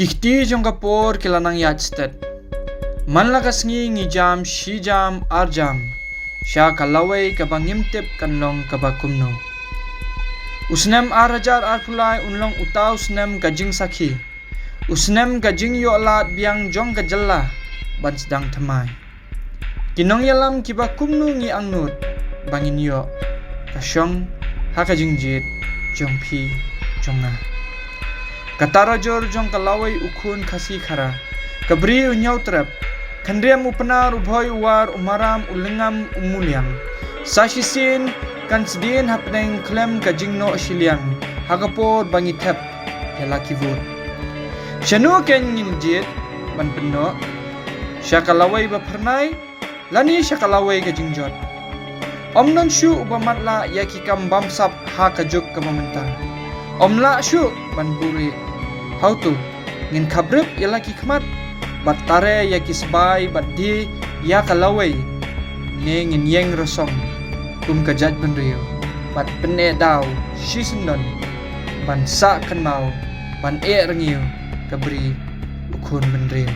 Kihti jong kapor kilanang yatstet. Man lakas ngi jam, shi jam, ar jam. Sya kalaway kabangimtip kanlong kabakumno. Usnem arajar arpulai unlong utaw usnem gajing sakhi. Usnem gajing yo'lat biang jong gajalla ban sedang temai. Kinong yalam kibakumno ngi angnut bangin yo. Kasyong hakajing jit jong pi jonga. Katarajor jong kalaway ukun kasi khara. Kabri unyaw trap. Kandriam upanar ubhoy uwar umaram ulengam umuliang. Sashisin kan sedin hapneng klem kajing no asiliang. Hakapor bangi tep yalaki vod. Syanu ken nginjit ban peno. Syakalaway bapernay. Lani syakalaway kajing jot. Omnon syu ubamatla yakikam bamsap ha kajuk kamamenta. Omla syu ban buri. How to ngin kabrip yalaki kmat. Bat tare yaki sebai bat di ya kalaway ne ngin yeng rosom kum kajat benriyo bat pene daw shisendon ban sa kan mau ban e rengiyo kabri ukun benriyo.